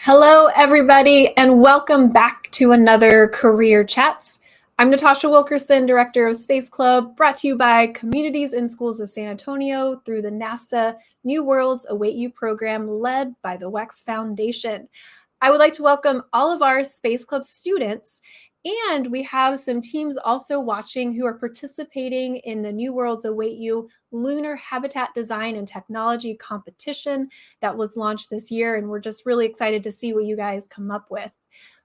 Hello, everybody, and welcome back to another Career Chats. I'm Natasha Wilkerson, Director of Space Club, brought to you by Communities and Schools of San Antonio through the NASA New Worlds Await You program led by the WEX Foundation. I would like to welcome all of our Space Club students, and we have some teams also watching who are participating in the New Worlds Await You Lunar Habitat Design and Technology competition that was launched this year, and we're just really excited to see what you guys come up with.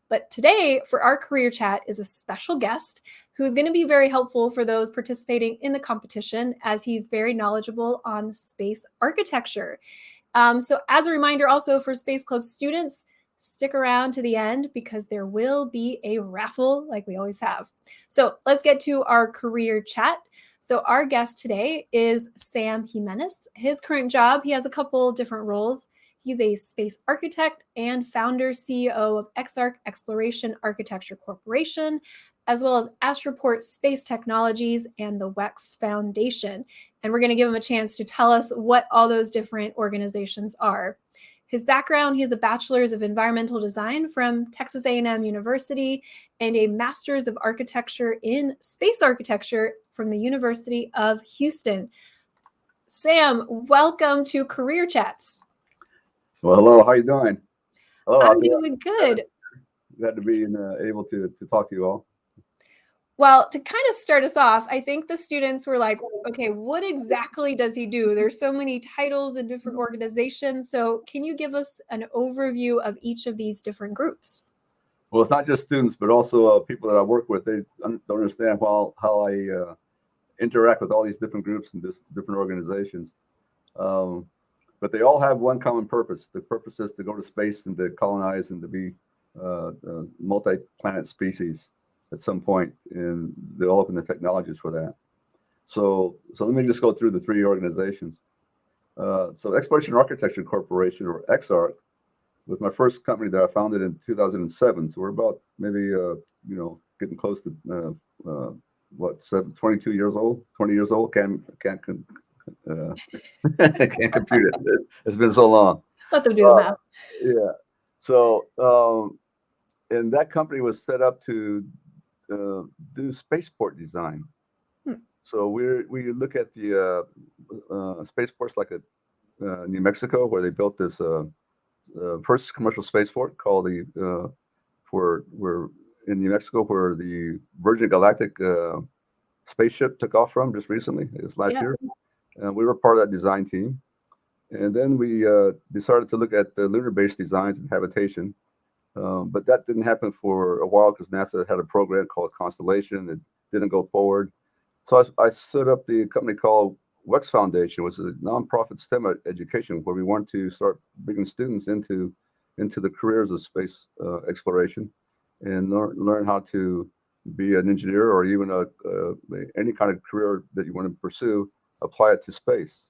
But today, for our career chat, is a special guest who's going to be very helpful for those participating in the competition, as he's very knowledgeable on space architecture. So as a reminder also for Space Club students, stick around to the end because there will be a raffle like we always have. So let's get to our career chat. So our guest today is Sam Ximenes. His current job, he has a couple different roles. He's a space architect and founder CEO of XArc Exploration Architecture Corporation, as well as Astroport Space Technologies and the WEX Foundation. And we're going to give him a chance to tell us what all those different organizations are. His background, he has a Bachelor's of Environmental Design from Texas A&M University and a Master's of Architecture in Space Architecture from the University of Houston. Sam, welcome to Career Chats. Well, hello. How you doing? Hello. I'm doing good. Glad to be able to talk to you all. Well, to kind of start us off, I think the students were like, okay, what exactly does he do? There's so many titles and different organizations. So can you give us an overview of each of these different groups? Well, it's not just students, but also people that I work with. They don't understand how I interact with all these different groups and different organizations. But they all have one common purpose. The purpose is to go to space and to colonize and to be multi-planet species at some point and developing the technologies for that. So let me just go through the three organizations. So Exploration Architecture Corporation, or XArc, was my first company that I founded in 2007. So we're about maybe getting close to 22 years old, 20 years old. Can't compute it. It's been so long. Let them do the math. Yeah. So and that company was set up to do spaceport design. So we look at the spaceports like at New Mexico, where they built this first commercial spaceport called we're in New Mexico, where the Virgin Galactic spaceship took off from just recently. It was last year. And we were part of that design team. And then we decided to look at the lunar-based designs and habitation. But that didn't happen for a while because NASA had a program called Constellation that didn't go forward. So I stood up the company called WEX Foundation, which is a nonprofit STEM education where we want to start bringing students into the careers of space exploration and learn how to be an engineer or even any kind of career that you want to pursue, apply it to space.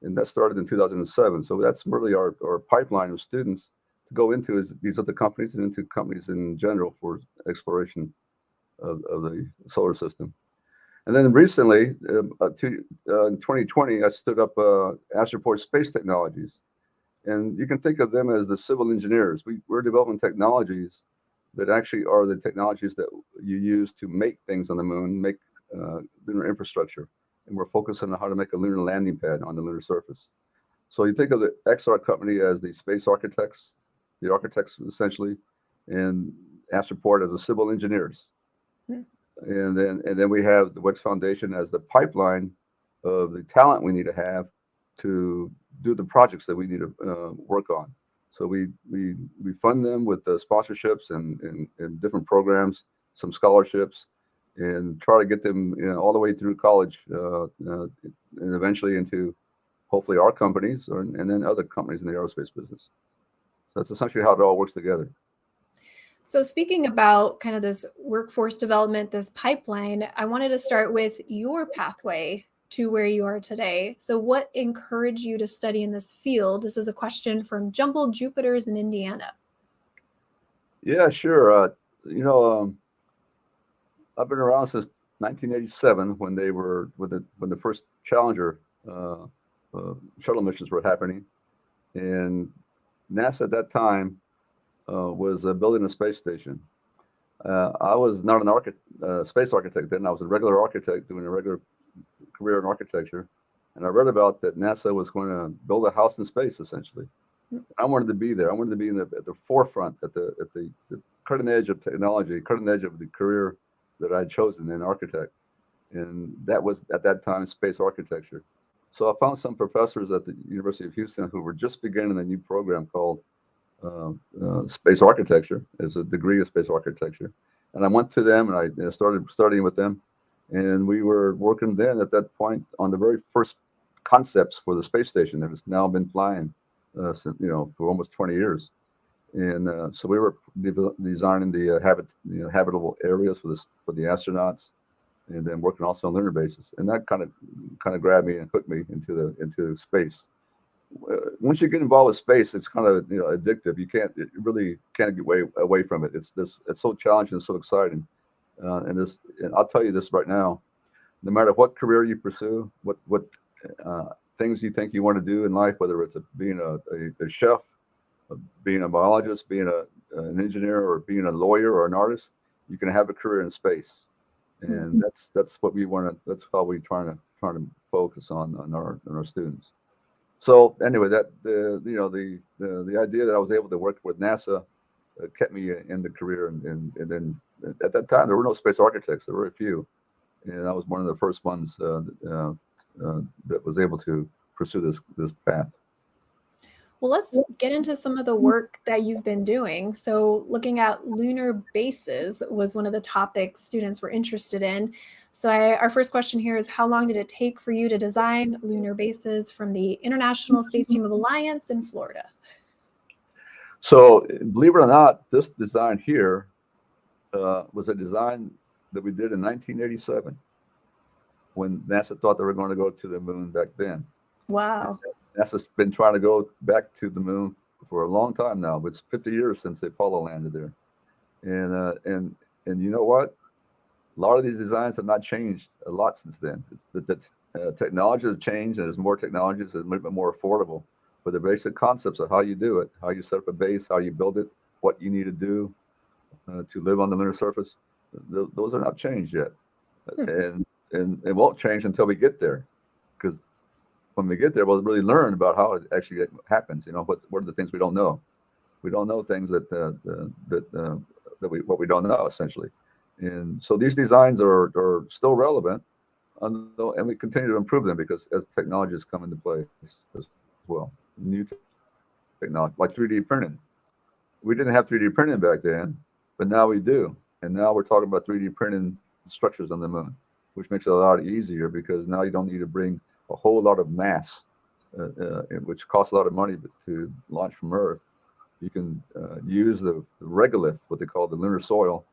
And that started in 2007. So that's really our pipeline of students to go into these other companies and into companies in general for exploration of the solar system. And then recently, in 2020, I stood up Astroport Space Technologies. And you can think of them as the civil engineers. We're developing technologies that actually are the technologies that you use to make things on the moon, make lunar infrastructure. And we're focusing on how to make a lunar landing pad on the lunar surface. So you think of the XArc company as the space architects, the architects essentially, and Astroport as the civil engineers. And then we have the WEX Foundation as the pipeline of the talent we need to have to do the projects that we need to work on. So we fund them with sponsorships and different programs, some scholarships, and try to get them all the way through college and eventually into hopefully our companies and then other companies in the aerospace business. So that's essentially how it all works together. So speaking about kind of this workforce development, this pipeline, I wanted to start with your pathway to where you are today. So what encouraged you to study in this field? This is a question from Jumbled Jupiters in Indiana. Yeah, sure. I've been around since 1987 when the first Challenger shuttle missions were happening, and NASA at that time was building a space station. I was not an space architect then. I was a regular architect doing a regular career in architecture. And I read about that NASA was going to build a house in space, essentially. I wanted to be there. I wanted to be at the forefront, at the cutting edge of technology, cutting edge of the career that I'd chosen in architect. And that was, at that time, space architecture. So I found some professors at the University of Houston who were just beginning a new program called space architecture. It's a degree of space architecture. And I went to them and I started studying with them. And we were working then at that point on the very first concepts for the space station that has now been flying since, for almost 20 years. And so we were designing the habitable areas for the astronauts, and then working also on lunar bases. And that kind of grabbed me and hooked me into space. Once you get involved with space, it's kind of addictive. You really can't get away from it. It's so challenging and so exciting. And I'll tell you this right now: no matter what career you pursue, what things you think you want to do in life, whether it's being a chef, being a biologist, being an engineer, or being a lawyer or an artist, you can have a career in space. And that's what we want to. That's how we trying to focus on our students. So anyway, that the idea that I was able to work with NASA kept me in the career, and then at that time there were no space architects. There were a few, and I was one of the first ones that was able to pursue this path. Well, let's get into some of the work that you've been doing. So looking at lunar bases was one of the topics students were interested in. So our first question here is, how long did it take for you to design lunar bases from the International Space Team of Alliance in Florida? So believe it or not, this design here was a design that we did in 1987 when NASA thought they were going to go to the moon back then. Wow. NASA's been trying to go back to the moon for a long time now. It's 50 years since Apollo landed there. And you know what? A lot of these designs have not changed a lot since then. The technology has changed, and there's more technologies that are a little bit more affordable. But the basic concepts of how you do it, how you set up a base, how you build it, what you need to do to live on the lunar surface, those are not changed yet. And it won't change until we get there. Because when we get there, we'll really learn about how it actually happens. What are the things we don't know? We don't know things what we don't know, essentially. And so these designs are still relevant, and we continue to improve them because as technologies come into play as well, new technology like 3D printing. We didn't have 3D printing back then, but now we do. And now we're talking about 3D printing structures on the moon, which makes it a lot easier because now you don't need to bring a whole lot of mass, which costs a lot of money to launch from Earth. You can use the regolith, what they call the lunar soil.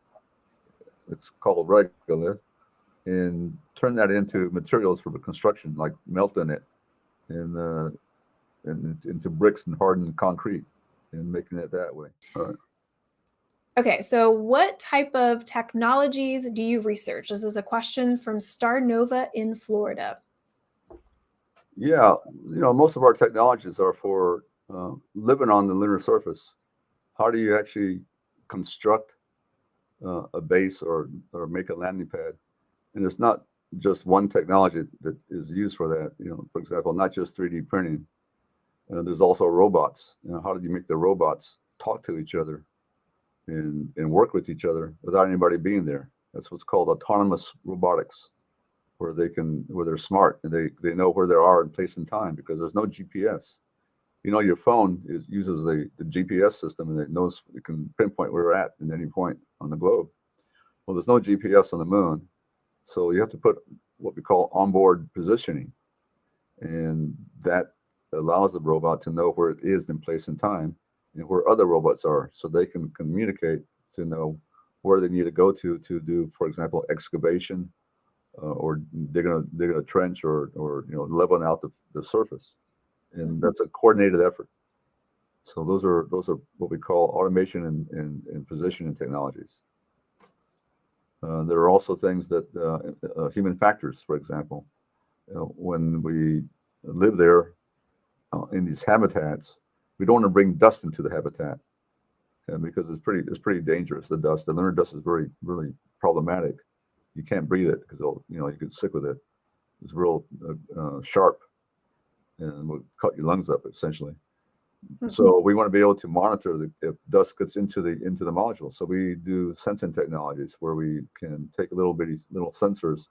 It's called regolith, and turn that into materials for the construction, like melting it and into bricks and hardened concrete, and making it that way. All right. Okay, so what type of technologies do you research? This is a question from Star Nova in Florida. Yeah, most of our technologies are for living on the lunar surface. How do you actually construct a base or make a landing pad? And it's not just one technology that is used for that. For example, not just 3D printing. There's also robots. How do you make the robots talk to each other and work with each other without anybody being there? That's what's called autonomous robotics, where they're smart and they know where they are in place and time because there's no GPS. Your phone uses the GPS system, and it can pinpoint where you're at any point on the globe. Well, there's no GPS on the moon, so you have to put what we call onboard positioning, and that allows the robot to know where it is in place and time and where other robots are, so they can communicate to know where they need to go to do, for example, excavation or digging a trench or leveling out the surface. And that's a coordinated effort. So those are what we call automation and positioning technologies. There are also things that human factors, for example, when we live there in these habitats, we don't want to bring dust into the habitat. and because it's pretty dangerous. The dust, the lunar dust, is really problematic. You can't breathe it because you get sick with it. It's real sharp and will cut your lungs up essentially. So we want to be able to monitor if dust gets into the module. So we do sensing technologies where we can take little sensors,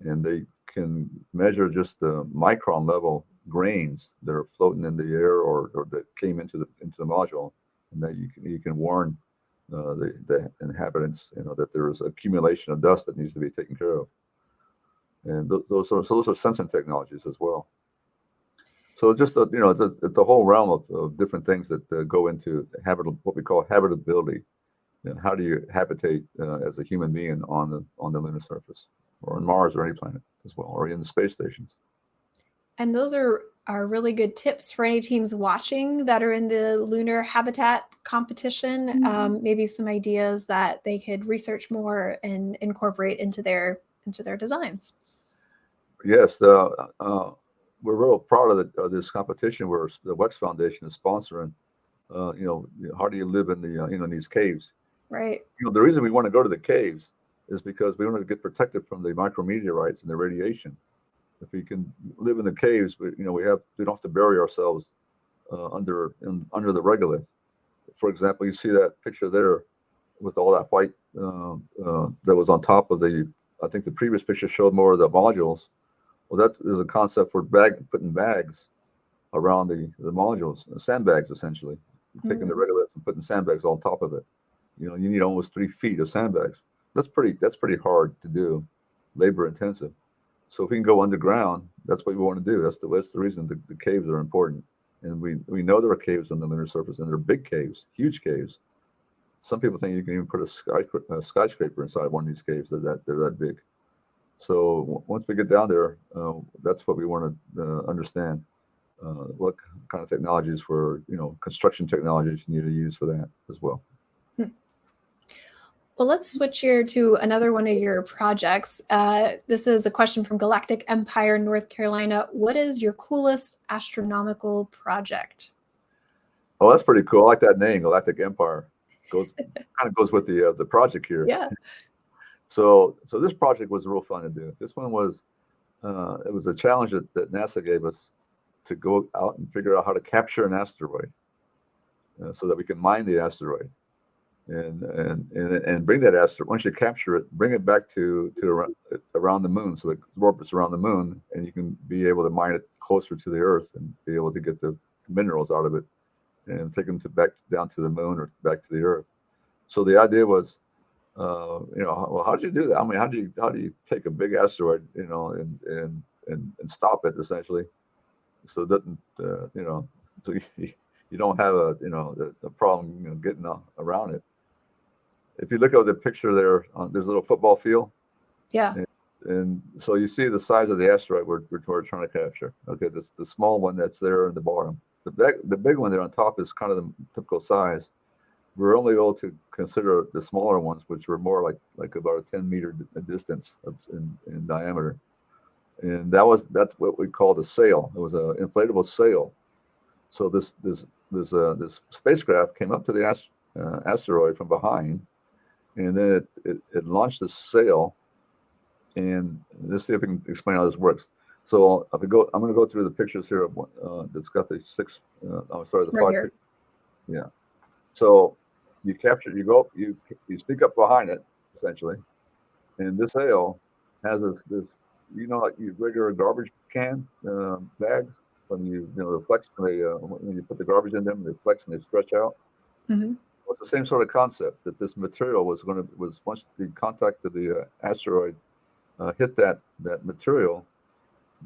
and they can measure just the micron level grains that are floating in the air or that came into the module, and that you can warn the inhabitants, that there is accumulation of dust that needs to be taken care of. And those are sensing technologies as well. So just the whole realm of different things that go into what we call habitability. How do you habitate as a human being on the lunar surface, or on Mars, or any planet as well, or in the space stations? And those are really good tips for any teams watching that are in the lunar habitat competition. Maybe some ideas that they could research more and incorporate into their designs. Yes, we're real proud of this competition where the WEX Foundation is sponsoring. How do you live in in these caves? Right. The reason we want to go to the caves is because we want to get protected from the micrometeorites and the radiation. If we can live in the caves, we don't have to bury ourselves under the regolith. For example, you see that picture there with all that white that was on top of I think the previous picture showed more of the modules. Well, that is a concept for putting bags around the modules, sandbags essentially. Taking the regolith and putting sandbags on top of it. You need almost 3 feet of sandbags. That's pretty hard to do, labor intensive. So if we can go underground, that's what we want to do. That's the reason the caves are important. And we know there are caves on the lunar surface, and they're big caves, huge caves. Some people think you can even put a skyscraper inside one of these caves. They're that big. So once we get down there, that's what we want to understand. What kind of technologies construction technologies you need to use for that as well. Well, let's switch here to another one of your projects. This is a question from Galactic Empire, North Carolina. What is your coolest astronomical project? Oh, that's pretty cool. I like that name, Galactic Empire. Kind of goes with the project here. Yeah. So this project was real fun to do. This one was it was a challenge that NASA gave us to go out and figure out how to capture an asteroid, so that we can mine the asteroid, and bring that asteroid. Once you capture it, bring it back to around the moon, so it orbits around the moon, and you can be able to mine it closer to the Earth and be able to get the minerals out of it and take them back down to the moon or back to the Earth. So the idea was, well, how do you do that? I mean, how do you take a big asteroid, and stop it essentially, so it doesn't, so you don't have a problem, getting around it. If you look at the picture there, there's a little football field. Yeah. And so you see the size of the asteroid we're trying to capture. Okay, the small one that's there in the bottom. The big one there on top is kind of the typical size. We're only able to consider the smaller ones, which were more like about a 10-meter distance in diameter. And that's what we called a sail. It was an inflatable sail. So this spacecraft came up to the asteroid from behind, and then it launched the sail. And let's see if we can explain how this works. So I'm going to go through the pictures here of that's got the six. The right 5. Yeah. So you sneak up behind it essentially, and this sail has this like your regular garbage can bags, when the flex, when you put the garbage in them, they flex and they stretch out. Mm-hmm. Well, it's the same sort of concept, that this material was once the contact of the asteroid hit that material,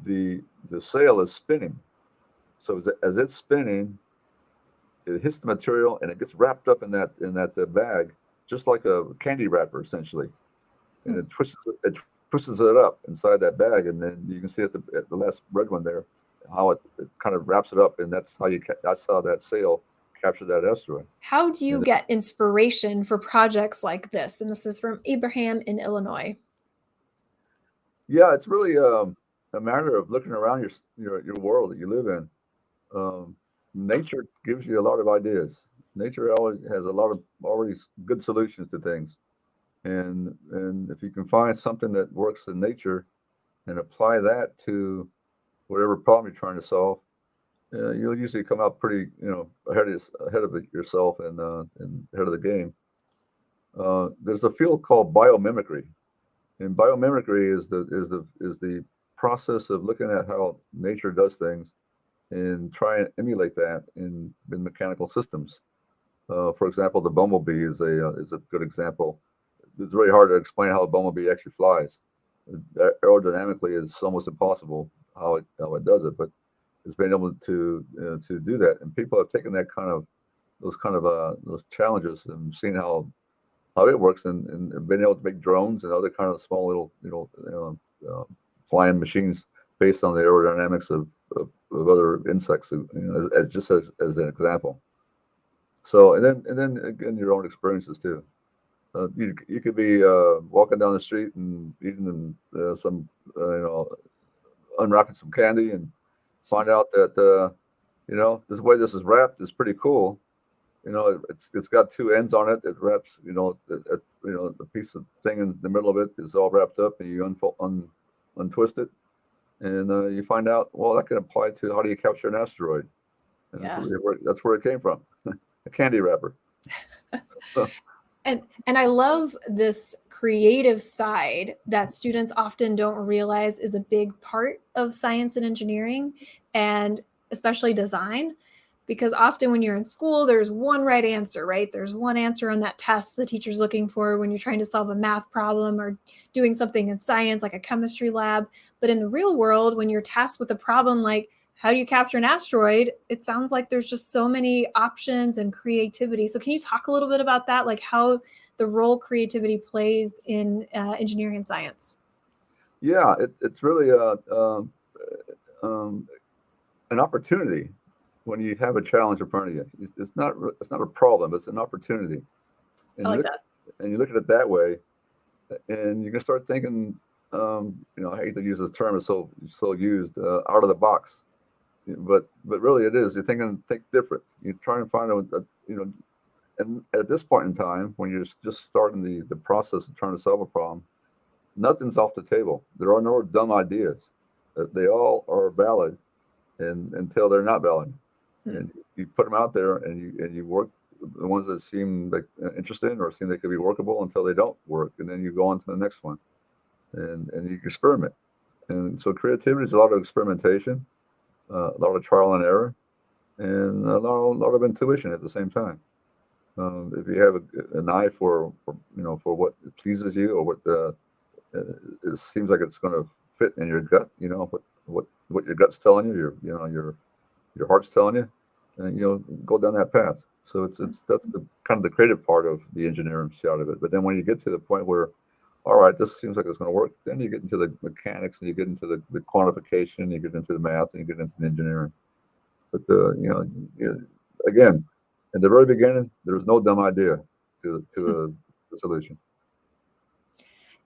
the sail is spinning. So as it's spinning, it hits the material and it gets wrapped up in that bag, just like a candy wrapper essentially, and it twists it up inside that bag, and then you can see at the last red one there how it kind of wraps it up, and that's how that sail captured that asteroid. How do you get inspiration for projects like this? And this is from Abraham in Illinois. Yeah, it's really a matter of looking around your world that you live in. Nature gives you a lot of ideas. Nature always has a lot of already good solutions to things, and if you can find something that works in nature and apply that to whatever problem you're trying to solve, you'll usually come out pretty, ahead of it yourself and ahead of the game. There's a field called biomimicry, and biomimicry is the process of looking at how nature does things and try and emulate that in mechanical systems. For example, the bumblebee is a good example. It's really hard to explain how a bumblebee actually flies. Aerodynamically, it's almost impossible how it does it, but it's been able to do that. And people have taken that those challenges and seen how it works, and been able to make drones and other kind of small little flying machines based on the aerodynamics of other insects, as an example. So and then again, your own experiences too. You could be walking down the street and eating some unwrapping some candy and find out that this way this is wrapped is pretty cool. It's got two ends on it. It wraps, the piece of thing in the middle of it is all wrapped up, and you untwist it, and you find out, well, that can apply to how do you capture an asteroid, and Yeah. that's where it came from, a candy wrapper. And I love this creative side that students often don't realize is a big part of science and engineering, and especially design. Because often when you're in school, there's one right answer, right? There's one answer on that test the teacher's looking for when you're trying to solve a math problem or doing something in science like a chemistry lab. But in the real world, when you're tasked with a problem like how do you capture an asteroid, it sounds like there's just so many options and creativity. So can you talk a little bit about that, like how the role creativity plays in engineering and science? Yeah, it's really um, an opportunity when you have a challenge in front of you. It's not a problem. It's an opportunity, I and like that. you look at it that way, and you can start thinking. I hate to use this term; it's so used, out of the box. But really, it is. Think different. You're trying to find and at this point in time, when you're just starting the process of trying to solve a problem, nothing's off the table. There are no dumb ideas. They all are valid, and until they're not valid, and you put them out there, and you work the ones that seem like interesting or seem they could be workable until they don't work, and then you go on to the next one, and you experiment. And so creativity is a lot of experimentation, a lot of trial and error, and a lot of intuition at the same time. If you have an eye for what pleases you, or it seems like it's going to fit in your gut, what your gut's telling you, your heart's telling you, and go down that path. So that's the kind of the creative part of the engineering side of it. But then when you get to the point where, all right, this seems like it's going to work, then you get into the mechanics, and you get into the quantification, you get into the math, and you get into the engineering. But again, in the very beginning, there was no dumb idea to a solution.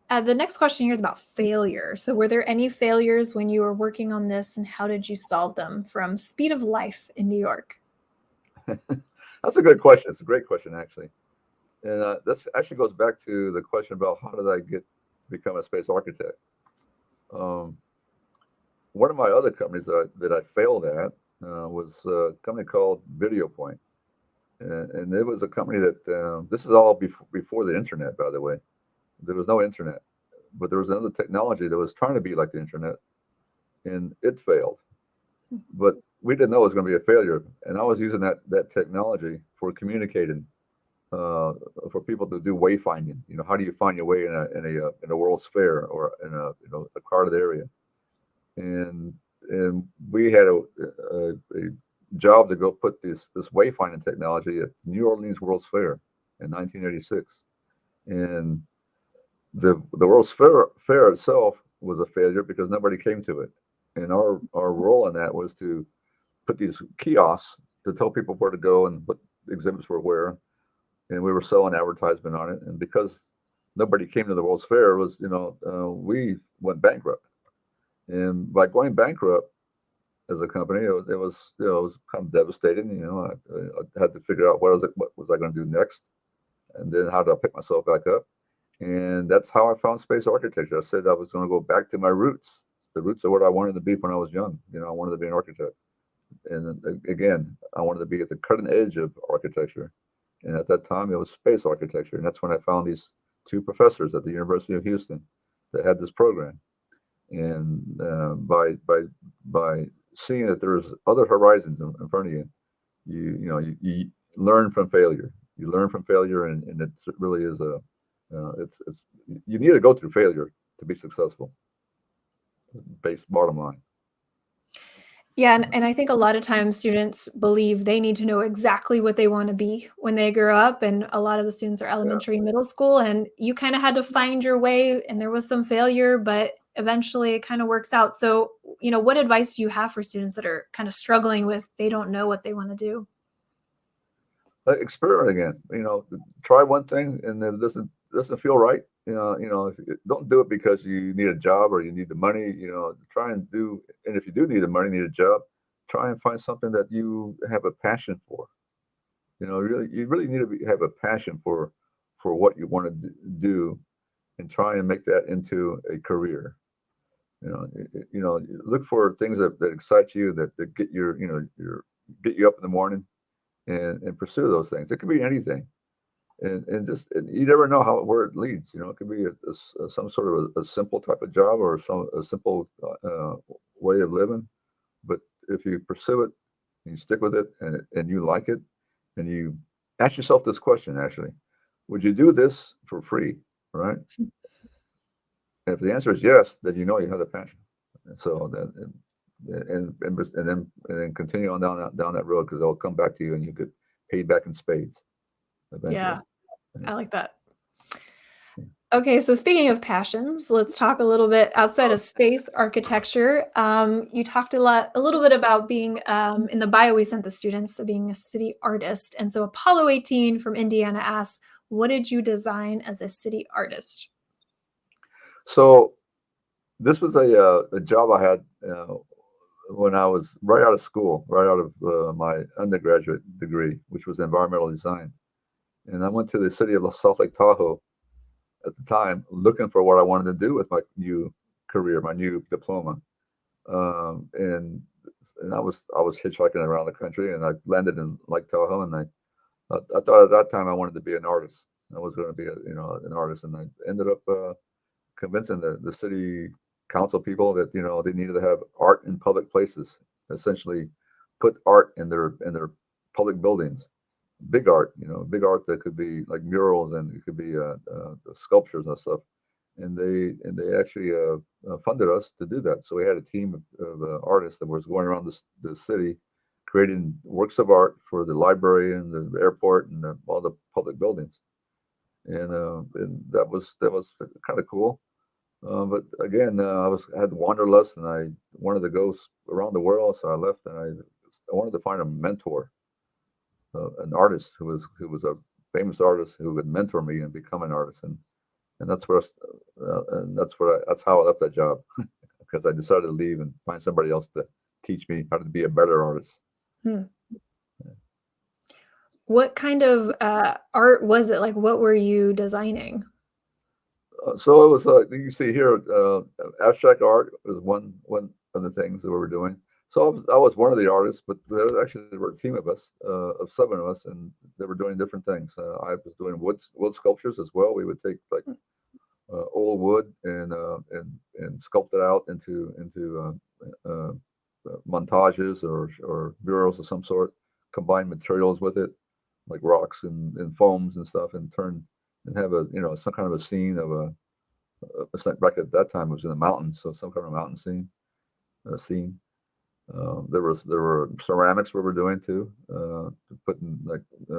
The next question here is about failure. So were there any failures when you were working on this, and how did you solve them, from Speed of Life in New York? That's a good question. It's a great question, actually. And this actually goes back to the question about how did I become a space architect. Um, One of my other companies that I failed at was a company called Video Point. And it was a company that, this is all before the internet, by the way. There was no internet, but there was another technology that was trying to be like the internet, and it failed. But we didn't know it was going to be a failure. And I was using that technology for communicating, for people to do wayfinding. How do you find your way in a World's Fair, or in a crowded area? And we had a job to go put this wayfinding technology at New Orleans World's Fair in 1986, and the World's Fair itself was a failure because nobody came to it, and our role in that was to put these kiosks to tell people where to go and what exhibits were where, and we were selling advertisement on it, and because nobody came to the World's Fair, we went bankrupt, and by going bankrupt, as a company. It was it was kind of devastating. I had to figure out what was I going to do next, and then how did I pick myself back up. And that's how I found space architecture. I said I was going to go back to my roots, the roots of what I wanted to be when I was young. I wanted to be an architect. And again, I wanted to be at the cutting edge of architecture. And at that time, it was space architecture. And that's when I found these two professors at the University of Houston that had this program. And by seeing that there's other horizons in front of you, you learn from failure. You learn from failure, and it really is it's you need to go through failure to be successful. Bottom line. Yeah, and I think a lot of times students believe they need to know exactly what they want to be when they grow up. And a lot of the students are elementary and middle school, and you kind of had to find your way, and there was some failure, but eventually it kind of works out. So, what advice do you have for students that are kind of struggling with, they don't know what they want to do? Experiment again. Try one thing, and if it doesn't feel right, don't do it because you need a job or you need the money. Try and do. And if you do need the money, need a job, try and find something that you have a passion for. You really need to have a passion for what you want to do, and try and make that into a career. Look for things that excite you, that get get you up in the morning, and pursue those things. It could be anything, and you never know where it leads. It could be some sort of a simple type of job, or a simple way of living. But if you pursue it and you stick with it, and you like it, and you ask yourself this question, actually, would you do this for free, right? And if the answer is yes, then you have the passion. And so then continue on down that road, because they'll come back to you, and you could pay back in spades eventually. Yeah, I like that. Okay, so speaking of passions, let's talk a little bit outside of space architecture. You talked a little bit about being in the bio we sent the students, so being a city artist. And so Apollo 18 from Indiana asked, what did you design as a city artist? So this was a job I had when I was right out of school, right out of my undergraduate degree, which was environmental design. And I went to the city of South Lake Tahoe at the time, looking for what I wanted to do with my new career, my new diploma. And I was hitchhiking around the country, and I landed in Lake Tahoe, and I thought at that time I wanted to be an artist. I was going to be an artist, and I ended up convincing the city council people that they needed to have art in public places. Essentially, put art in their public buildings. Big art, big art that could be like murals, and it could be sculptures and stuff. And they actually funded us to do that. So we had a team of artists that was going around the city, creating works of art for the library and the airport and all the public buildings. And that was kind of cool. But again, I had wanderlust, and I wanted to go around the world. So I left, and I wanted to find a mentor, an artist who was a famous artist who would mentor me and become an artist. And that's where that's how I left that job, because I decided to leave and find somebody else to teach me how to be a better artist. What kind of art was it? Like, what were you designing? So it was you see here, abstract art was one of the things that we were doing. So I was one of the artists, but there were a team of us, of 7 of us, and they were doing different things. I was doing wood sculptures as well. We would take like old wood and sculpt it out into montages or murals of some sort, combine materials with it, like rocks and foams and stuff, and have some kind of a scene of it's like back at that time it was in the mountains, so some kind of mountain scene. There were ceramics we were doing too,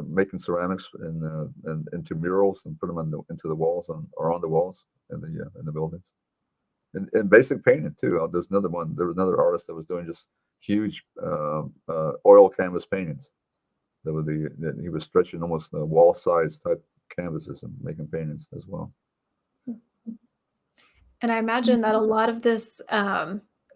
making ceramics and into murals and put them into the walls on the walls in the buildings, and basic painting too. There was another artist that was doing just huge oil canvas paintings. He was stretching almost the wall size type canvases and making paintings as well. And I imagine that a lot of this kind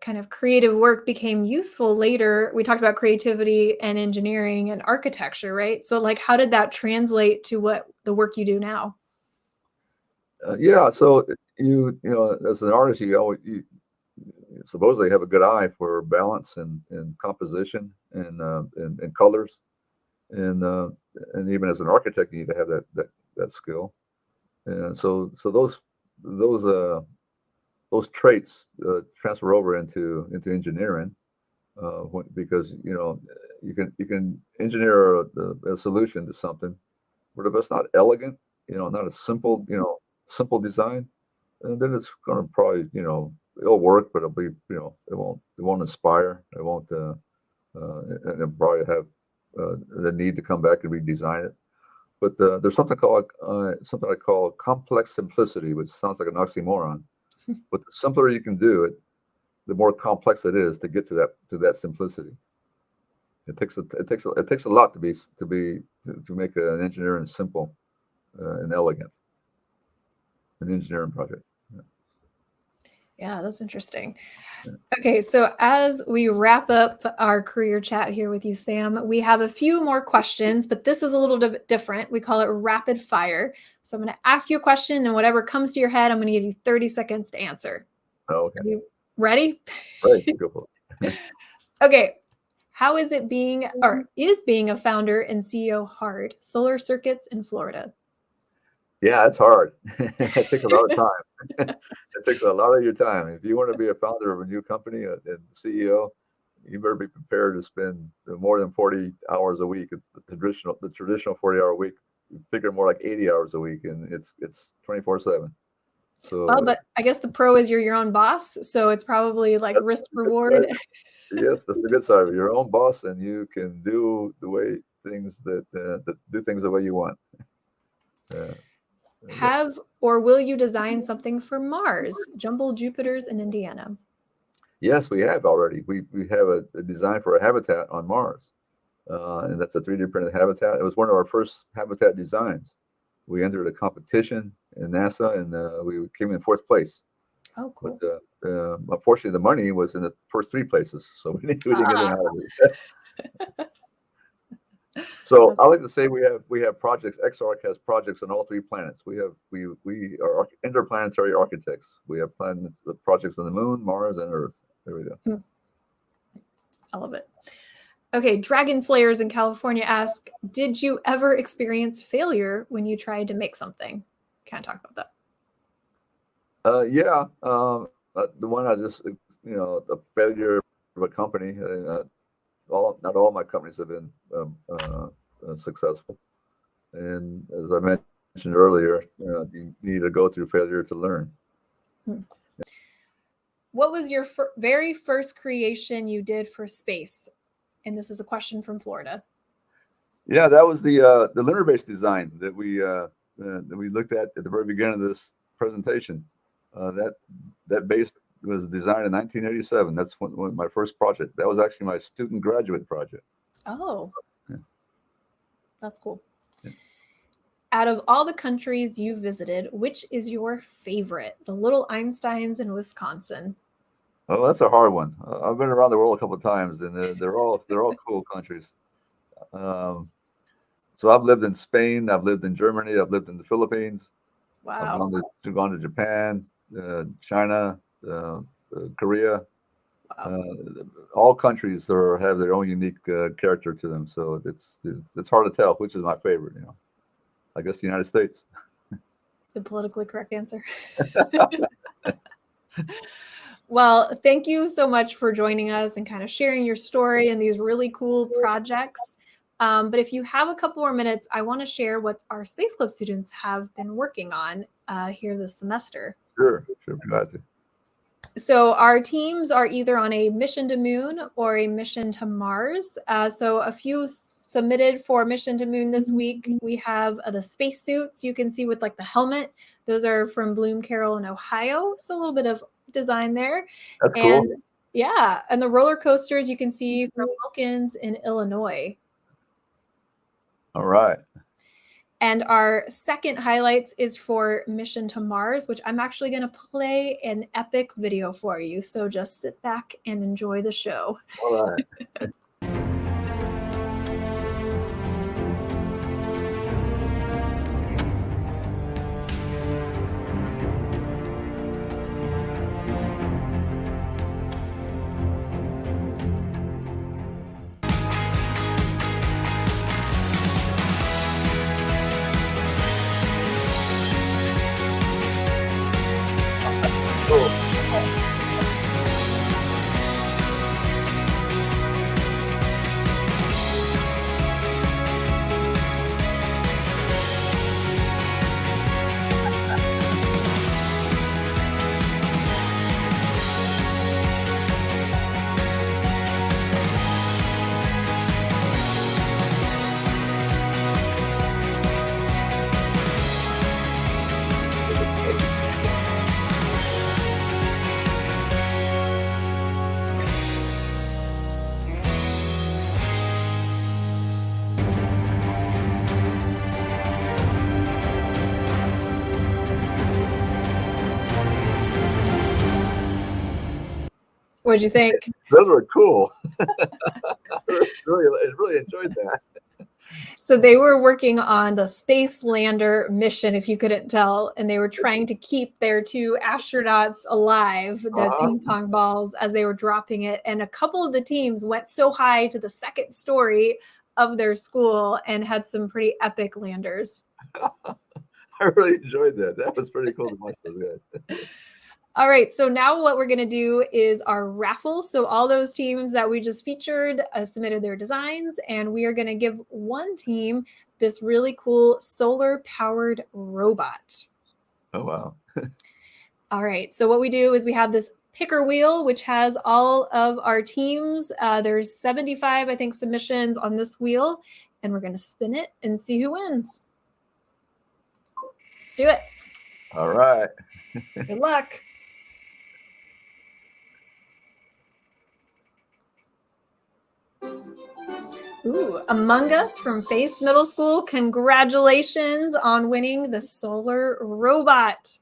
kind of creative work became useful later. We talked about creativity and engineering and architecture, right? So like, how did that translate to what the work you do now? Yeah, so as an artist, you supposedly have a good eye for balance and composition and colors, and even as an architect, you need to have that skill. And so those traits transfer over into engineering, because you can engineer a solution to something, but if it's not elegant, not a simple design, and then it's going to probably, it'll work, but it won't inspire. It won't, and it'll probably have the need to come back and redesign it. But there's something I call complex simplicity, which sounds like an oxymoron. But the simpler you can do it, the more complex it is to get to that simplicity. It takes a lot to make an engineering simple and elegant, an engineering project. Yeah, that's interesting. Yeah. Okay, so as we wrap up our career chat here with you, Sam, we have a few more questions, but this is a little bit different. We call it rapid fire. So I'm going to ask you a question, and whatever comes to your head, I'm going to give you 30 seconds to answer. Oh, okay. Are you ready? Right. Go for it. Okay. How is being a founder and CEO hard? Solar circuits in Florida. Yeah, it's hard. It takes a lot of time. It takes a lot of your time. If you want to be a founder of a new company and CEO, you better be prepared to spend more than 40 hours a week. The traditional 40-hour week, you figure more like 80 hours a week, and it's 24/7. So Well, but I guess the pro is you're your own boss, so it's probably like risk reward. yes, that's the good side of it. You're your own boss, and you can do that do things the way you want. Yes. Have or will you design something for Mars? Jumbo Jupiters in Indiana. Yes, we have already. We have a design for a habitat on Mars, and that's a 3D printed habitat. It was one of our first habitat designs. We entered a competition in NASA, and we came in fourth place. Oh, cool. But unfortunately, the money was in the first three places, so we didn't get in out of it. So I like to say we have projects. XArc has projects on all three planets. We are interplanetary architects. We have projects on the Moon, Mars, and Earth. There we go. I love it. Okay, Dragon Slayers in California ask, did you ever experience failure when you tried to make something? Can I talk about that? Yeah. The one I just, the failure of a company. Not all my companies have been successful. And as I mentioned earlier, you need to go through failure to learn. What was your very first creation you did for space? And this is a question from Florida. Yeah, that was the lunar-based design that we looked at the very beginning of this presentation. That base was designed in 1987. That's when my first project. That was actually my student graduate project. Oh, yeah. That's cool. Yeah. Out of all the countries you've visited, which is your favorite? The Little Einsteins in Wisconsin. Oh, that's a hard one. I've been around the world a couple of times, and they're all cool countries. So I've lived in Spain, I've lived in Germany, I've lived in the Philippines. Wow. I've gone to Japan, China, Korea. Wow. All countries have their own unique character to them, so it's hard to tell which is my favorite. I guess the United States. The politically correct answer. Well, thank you so much for joining us and kind of sharing your story and these really cool projects. But if you have a couple more minutes, I want to share what our Space Club students have been working on here this semester. Sure, glad to. So our teams are either on a mission to Moon or a mission to Mars. So a few submitted for mission to Moon this week. We have the spacesuits you can see with like the helmet. Those are from Bloom Carroll in Ohio. So a little bit of design there. That's cool. Yeah, and the roller coasters you can see from Wilkins in Illinois. All right. And our second highlights is for Mission to Mars, which I'm actually going to play an epic video for you. So just sit back and enjoy the show. All right. What'd you think? Those were cool. I really enjoyed that. So they were working on the Space Lander mission, if you couldn't tell, and they were trying to keep their two astronauts alive, the ping pong balls, as they were dropping it. And a couple of the teams went so high to the second story of their school and had some pretty epic landers. I really enjoyed that. That was pretty cool to watch those guys. All right, so now what we're going to do is our raffle. So all those teams that we just featured submitted their designs, and we are going to give one team this really cool solar-powered robot. Oh, wow. All right, so what we do is we have this picker wheel, which has all of our teams. There's 75, I think, submissions on this wheel, and we're going to spin it and see who wins. Let's do it. All right. Good luck. Ooh, Among Us from Face Middle School. Congratulations on winning the solar robot.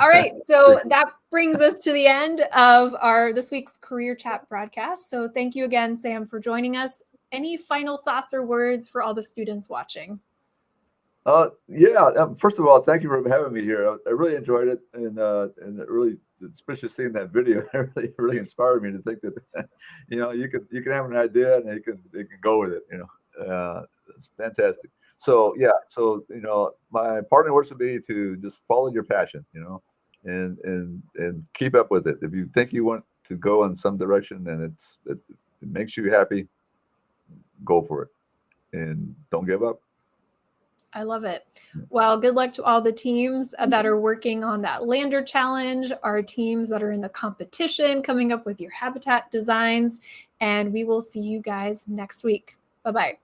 All right, so that brings us to the end of this week's Career Chat broadcast. So thank you again, Sam, for joining us. Any final thoughts or words for all the students watching? First of all, thank you for having me here. I really enjoyed it, and it really, especially seeing that video, it really inspired me to think that you can have an idea and you can go with it. It's fantastic. So my parting words would be to just follow your passion, and keep up with it. If you think you want to go in some direction and it makes you happy, go for it, and don't give up. I love it. Well, good luck to all the teams that are working on that lander challenge, our teams that are in the competition, coming up with your habitat designs, and we will see you guys next week. Bye-bye.